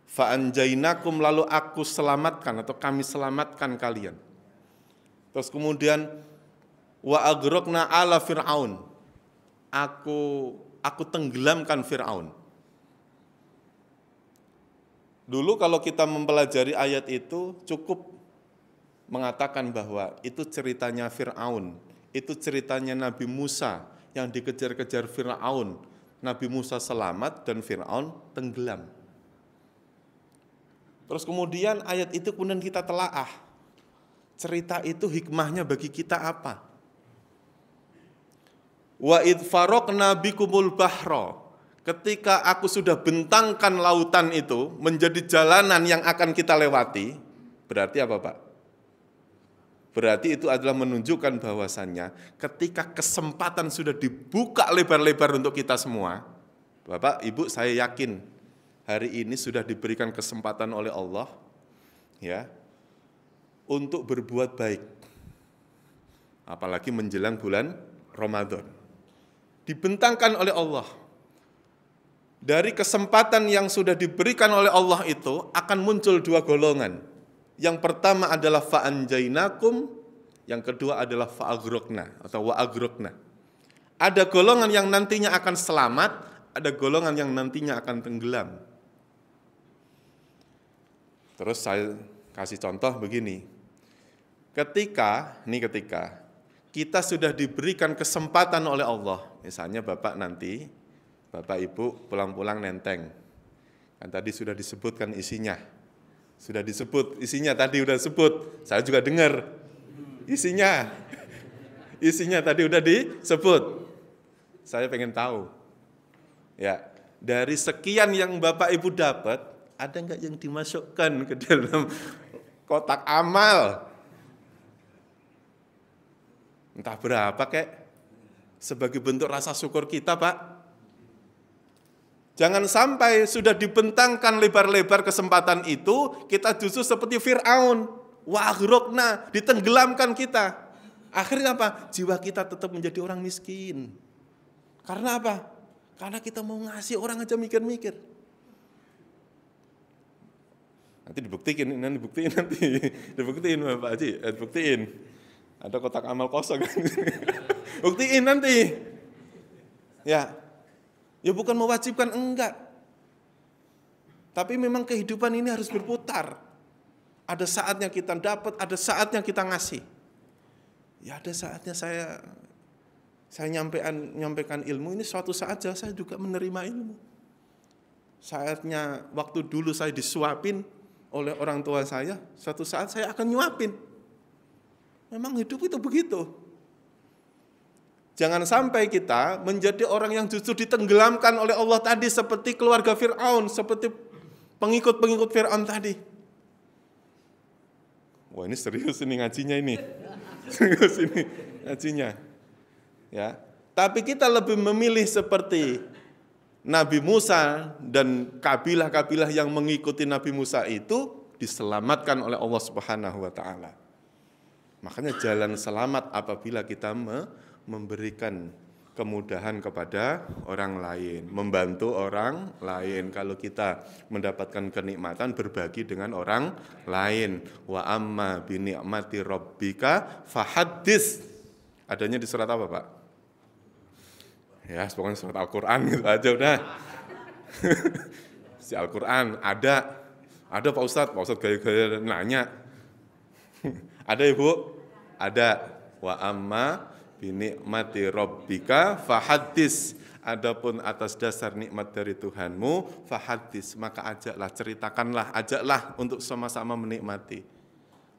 Fa anjaynakum, lalu aku selamatkan atau kami selamatkan kalian. Terus kemudian wa aghraqna ala fir'aun. Aku tenggelamkan Fir'aun. Dulu kalau kita mempelajari ayat itu cukup mengatakan bahwa itu ceritanya Fir'aun, itu ceritanya Nabi Musa yang dikejar-kejar Fir'aun. Nabi Musa selamat dan Fir'aun tenggelam. Terus kemudian ayat itu kemudian kita telaah. Cerita itu hikmahnya bagi kita apa? Wa id faraqna bikumul bahra. Ketika aku sudah bentangkan lautan itu menjadi jalanan yang akan kita lewati, berarti apa, Pak? Berarti itu adalah menunjukkan bahwasannya ketika kesempatan sudah dibuka lebar-lebar untuk kita semua, Bapak, Ibu, saya yakin hari ini sudah diberikan kesempatan oleh Allah, ya, untuk berbuat baik. Apalagi menjelang bulan Ramadan. Dibentangkan oleh Allah. Dari kesempatan yang sudah diberikan oleh Allah itu akan muncul dua golongan. Yang pertama adalah fa'anjainakum, yang kedua adalah fa'aghraqna atau wa'aghraqna. Ada golongan yang nantinya akan selamat, ada golongan yang nantinya akan tenggelam. Terus saya kasih contoh begini. Ketika kita sudah diberikan kesempatan oleh Allah, misalnya Bapak nanti, Bapak Ibu pulang-pulang nenteng. Kan tadi sudah disebutkan isinya. Sudah disebut isinya tadi udah sebut. Saya juga dengar isinya. Isinya tadi udah disebut. Saya pengen tahu. Ya, dari sekian yang Bapak Ibu dapat, ada enggak yang dimasukkan ke dalam kotak amal? Entah berapa kek. Sebagai bentuk rasa syukur kita, Pak. Jangan sampai sudah dibentangkan lebar-lebar kesempatan itu, kita justru seperti Fir'aun. Wa aghraqna, ditenggelamkan kita. Akhirnya apa? Jiwa kita tetap menjadi orang miskin. Karena apa? Karena kita mau ngasih orang aja mikir-mikir. Nanti dibuktiin nanti. Dibuktiin Pak Haji, dibuktiin. Ada kotak amal kosong. Buktiin nanti. Ya bukan mewajibkan, enggak. Tapi memang kehidupan ini harus berputar. Ada saatnya kita dapat, ada saatnya kita ngasih. Ya ada saatnya saya nyampaikan ilmu ini, suatu saat saya juga menerima ilmu. Saatnya waktu dulu saya disuapin oleh orang tua saya, suatu saat saya akan nyuapin. Memang hidup itu begitu. Jangan sampai kita menjadi orang yang justru ditenggelamkan oleh Allah tadi seperti keluarga Fir'aun, seperti pengikut-pengikut Fir'aun tadi. Wah, ini serius ini ngajinya ini. Serius ini ngajinya. Ya. Tapi kita lebih memilih seperti Nabi Musa dan kabilah-kabilah yang mengikuti Nabi Musa itu diselamatkan oleh Allah Subhanahu wa taala. Makanya jalan selamat apabila kita memberikan kemudahan kepada orang lain, membantu orang lain. Kalau kita mendapatkan kenikmatan, berbagi dengan orang lain. Wa amma bi ni'mati rabbika fahaddits. Adanya di surat apa, Pak? Ya, pokoknya surat Al-Qur'an gitu aja udah. Si Al-Qur'an ada Pak Ustadz. Pak Ustadz gaya-gaya nanya. Ada Ibu? Ada. Wa amma binikmati rabbika fahaddits. Adapun atas dasar nikmat dari Tuhanmu fahaddits, maka ajaklah, ceritakanlah, ajaklah untuk sama-sama menikmati.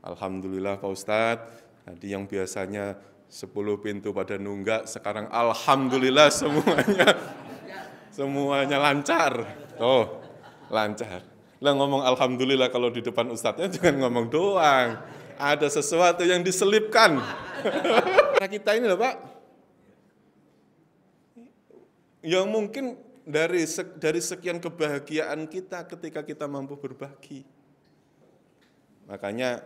Alhamdulillah Pak Ustadz, tadi yang biasanya 10 pintu pada nunggak, sekarang alhamdulillah semuanya lancar. Oh, lancar. Lah ngomong alhamdulillah kalau di depan ustadznya jangan ngomong doang. Ada sesuatu yang diselipkan. Kita ini loh Pak, yang mungkin dari sekian kebahagiaan kita ketika kita mampu berbagi. Makanya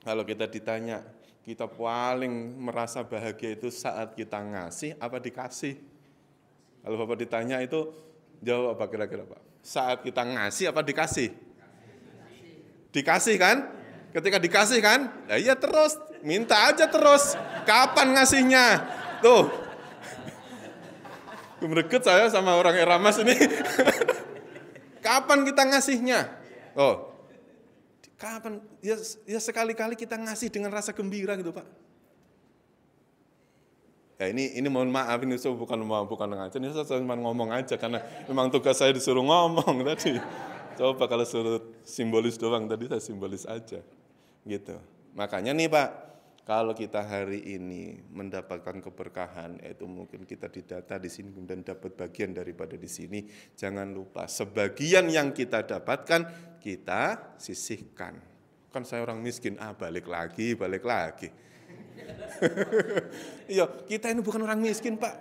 kalau kita ditanya, kita paling merasa bahagia itu saat kita ngasih apa dikasih. Kalau Bapak ditanya itu, jawab apa kira-kira Pak? Saat kita ngasih apa dikasih? Dikasih kan? Ketika dikasih kan? Ya iya terus, minta aja terus. Kapan ngasihnya? Tuh. Greget saya sama orang Eramas ini. Kapan kita ngasihnya? Oh. Kapan? Ya sekali-kali kita ngasih dengan rasa gembira gitu Pak. Ya ini mohon maaf, ini saya bukan ngajar, ini saya cuma ngomong aja karena memang tugas saya disuruh ngomong tadi. Coba kalau suruh simbolis doang, tadi saya simbolis aja. Gitu. Makanya nih Pak, kalau kita hari ini mendapatkan keberkahan, yaitu mungkin kita didata di sini dan dapat bagian daripada di sini, jangan lupa sebagian yang kita dapatkan kita sisihkan. Kan saya orang miskin, balik lagi. Iya, kita ini bukan orang miskin Pak.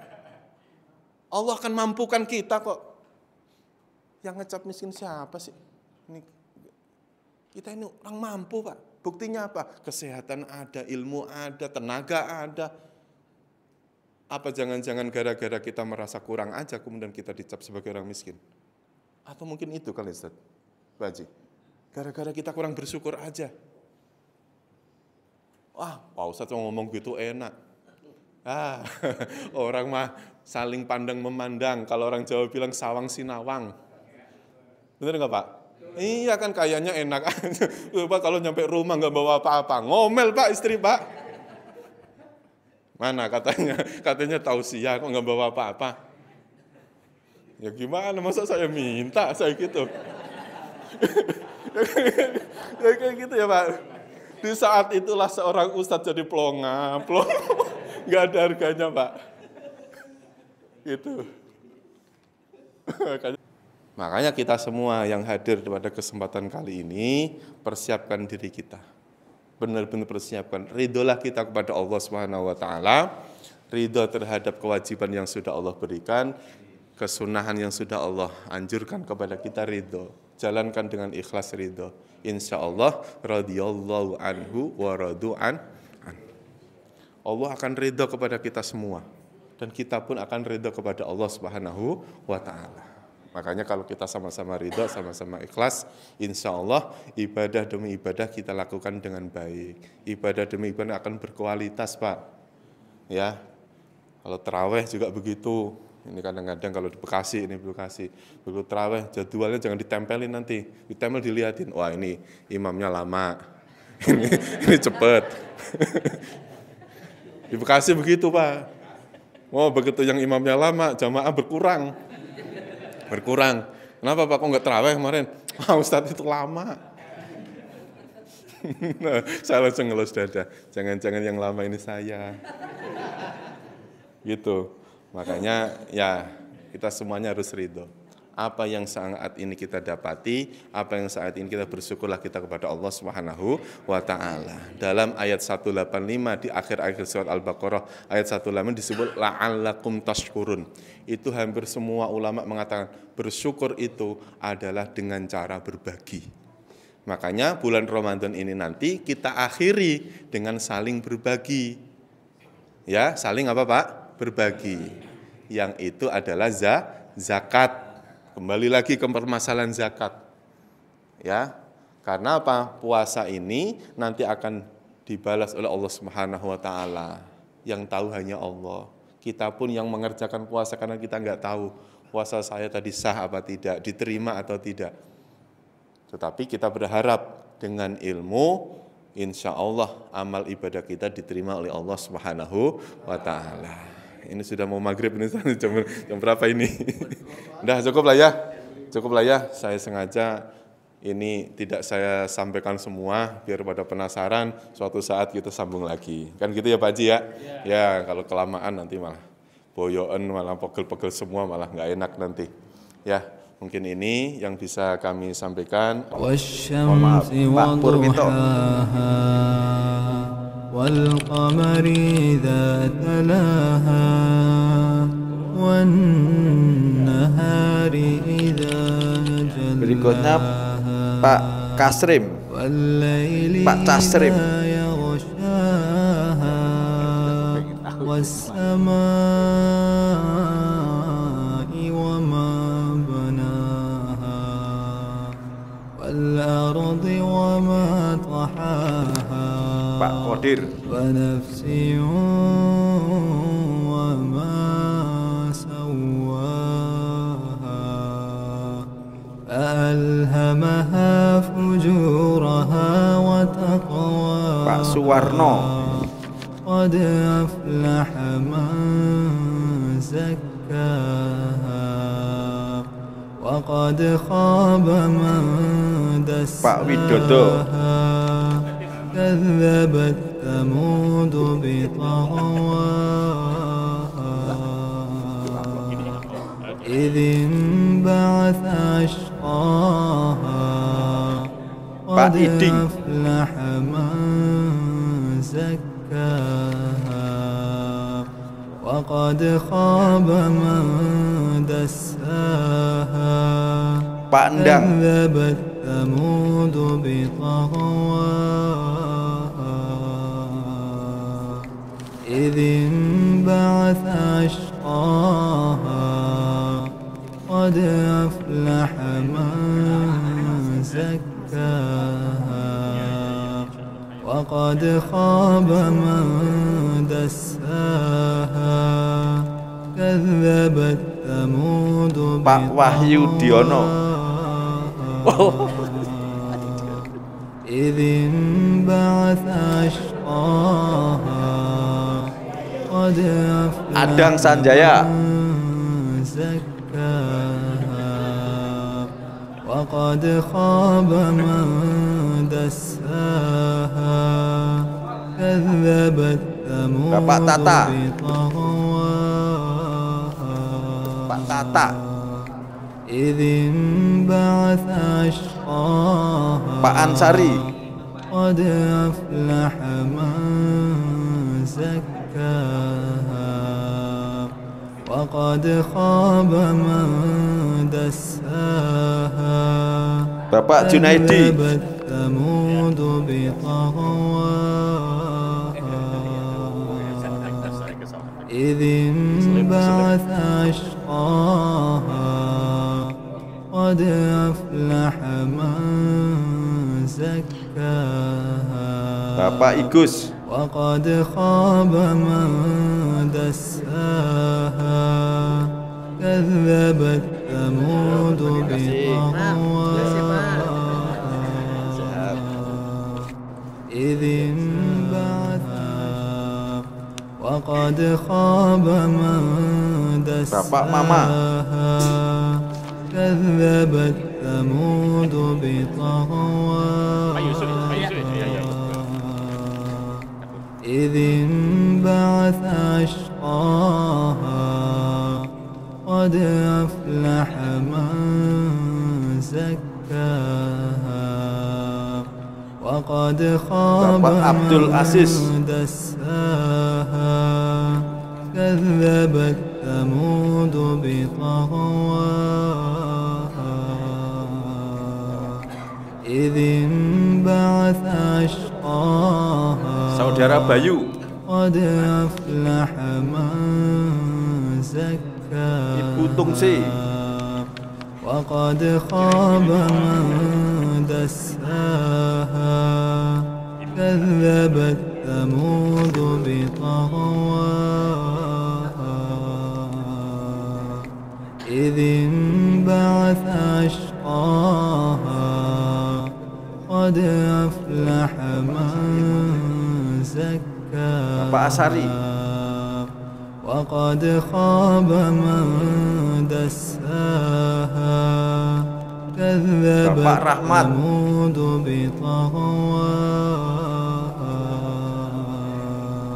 Allah akan mampukan kita kok. Yang ngecap miskin siapa sih? Kita ini orang mampu Pak. Buktinya apa? Kesehatan ada, ilmu ada, tenaga ada. Apa jangan-jangan gara-gara kita merasa kurang aja kemudian kita dicap sebagai orang miskin? Atau mungkin itu kali Ustaz? Pak Haji, gara-gara kita kurang bersyukur aja. Wah, Pak Ustaz ngomong gitu enak. Orang mah saling pandang memandang. Kalau orang Jawa bilang sawang sinawang. Bener nggak Pak? Iya kan kayaknya enak aja. Pak kalau nyampe rumah nggak bawa apa-apa. Ngomel Pak istri Pak. Mana katanya tausiah kok nggak bawa apa-apa. Ya gimana masa saya minta saya gitu. Ya kayak gitu ya Pak. Di saat itulah seorang ustadz jadi plong, nggak ada harganya Pak. Gitu. Makanya kita semua yang hadir pada kesempatan kali ini persiapkan diri kita. Benar-benar persiapkan. Ridholah kita kepada Allah Subhanahu wa taala, ridho terhadap kewajiban yang sudah Allah berikan, kesunahan yang sudah Allah anjurkan kepada kita ridho. Jalankan dengan ikhlas ridho. Insyaallah radhiyallahu anhu wa radu'an. Allah akan ridho kepada kita semua dan kita pun akan ridho kepada Allah Subhanahu wa taala. Makanya kalau kita sama-sama ridho, sama-sama ikhlas, insya Allah ibadah demi ibadah kita lakukan dengan baik. Ibadah demi ibadah akan berkualitas Pak. Ya, kalau taraweh juga begitu. Ini kadang-kadang kalau di Bekasi, begitu taraweh jadwalnya jangan ditempelin nanti. Ditempel dilihatin, wah ini imamnya lama, ini cepet. Di Bekasi begitu Pak. Oh begitu yang imamnya lama, jamaah berkurang. Kenapa Pak kok nggak taraweh kemarin? Ustadz itu lama. Nah, saya langsung ngelus dada. Jangan-jangan yang lama ini saya. Gitu. Makanya ya kita semuanya harus ridho. apa yang saat ini kita dapati, apa yang saat ini kita bersyukurlah kita kepada Allah Subhanahu wa taala. Dalam ayat 185 di akhir-akhir surat Al-Baqarah ayat 185 disebut la'allakum tashkurun. Itu hampir semua ulama mengatakan bersyukur itu adalah dengan cara berbagi. Makanya bulan Ramadan ini nanti kita akhiri dengan saling berbagi. Ya, saling apa Pak? Berbagi. Yang itu adalah zakat. Kembali lagi ke permasalahan zakat. Ya. Karena apa? Puasa ini nanti akan dibalas oleh Allah Subhanahu wa taala. Yang tahu hanya Allah. Kita pun yang mengerjakan puasa karena kita enggak tahu puasa saya tadi sah apa tidak, diterima atau tidak. Tetapi kita berharap dengan ilmu, insya Allah amal ibadah kita diterima oleh Allah Subhanahu wa taala. Ini sudah mau maghrib ini, jam berapa ini? Udah cukup lah ya. Saya sengaja ini tidak saya sampaikan semua biar pada penasaran, suatu saat kita sambung lagi. Kan gitu ya Pak Haji ya? Ya, kalau kelamaan nanti malah boyoan, malah pegel-pegel semua, malah nggak enak nanti. Ya, mungkin ini yang bisa kami sampaikan. Mohon maaf, Pak Purwito. والقمر إذا تلاها والنهار إذا جلاها. Berikutnya Pak Kasrim, Pak Tasrim. والسماء وما بناها والأرض وما طحاها Pak Kodir. ونفس وما سواها فألهمها فجورها وتقواها. Pak Suwarno. قد أفلح من زكاها وقد خاب من دساها. Pak Widodo. كذبت ثمود بطغواها إذ انبعث أشقاها قد أفلح من زكاها وقد خاب من دساها. Pak Endang. كذبت ثمود بطغواها إذ انبعث أشقاها قد أفلح من زكاها وقد خاب من دساها. كذبت ثمود Pak Wahyu Diono. إذ انبعث أشقاها قد أفلح Adang Sanjaya. من زكاها وقد خاب من دساها. كذبت ثمود Bapak Tata. بطغواها Pak Tata. إذ انبعث أشقاها Pak Ansari. قد أفلح من زكاها وقد خاب من دساها. Bapak Junaidi. كذبت ثمود بطغواها إذ انبعث أشقاها قد أفلح من زكاها Bapak Igus. وقد خاب من دساها. كذبت ثمود بطغواها إذ انبعث وقد خاب من Bapak Mama. دساها. كذبت ثمود بطغواها إذ انبعث أشقاها قد أفلح من وقد خاب Bapak Abdul Aziz. من دساها كذبت ثمود بطغواها إذ انبعث أشقاها Saudara Bayu, قد أفلح من زكاها Ibu Tungsi, وقد خاب من دساها كذبت ثمود بطغواها إذ انبعث أشقاها قد أفلح من زكاها Bapak Asari, وقد خاب من دساها كذبت Bapak Rahmat. ثمود بطغواها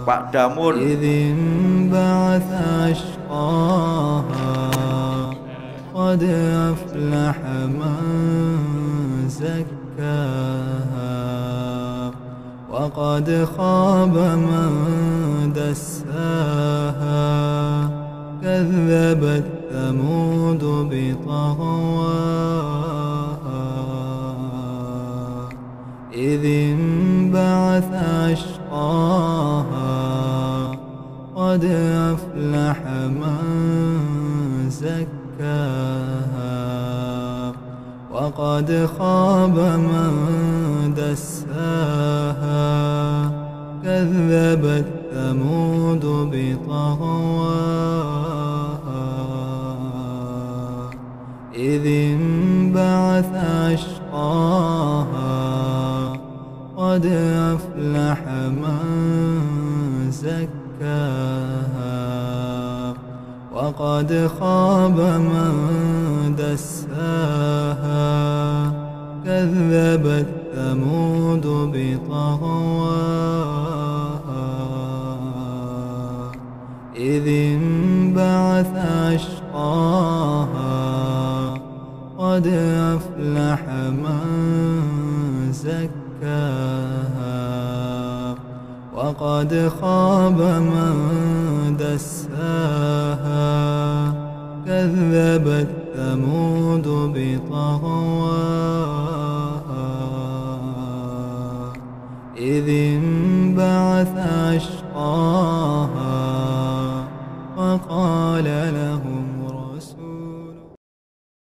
Pak Damun, إذ انبعث أشقاها قد أفلح من زكاها وقد خاب من دساها كذبت ثمود بطغواها إذ انبعث أشقاها قد أفلح من زكاها وقد خاب من دساها كذبت ثمود بطغواها إذ انبعث أشقاها قد أفلح من زكاها وقد خاب من دساها كذبت ثمود بطغواها إذ انبعث أشقاها قد أفلح من زكاها وقد خاب من دساها كذبت ثمود بطغواها إذ انبعث أشقاها